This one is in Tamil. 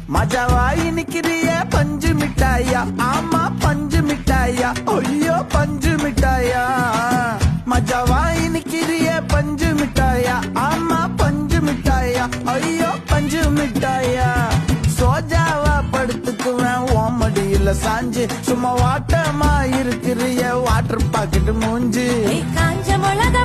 மஜாவாய் நிக்கிறிய பஞ்சு மிட்டாயா ஆமா பஞ்சு மிட்டாயா ஐயோ பஞ்சு மிட்டாயா மஜாவாய் நிக்கிறிய பஞ்சு மிட்டாயா ஆமா பஞ்சு மிட்டாயா ஐயோ பஞ்சு மிட்டாயா சோஜாவா படுத்துக்குவேன் ஓமடியில சாஞ்சு சும்மா வாட்டமா இருக்கிறிய வாட்டர் பாக்கெட் மூஞ்சு காஞ்ச மிளகா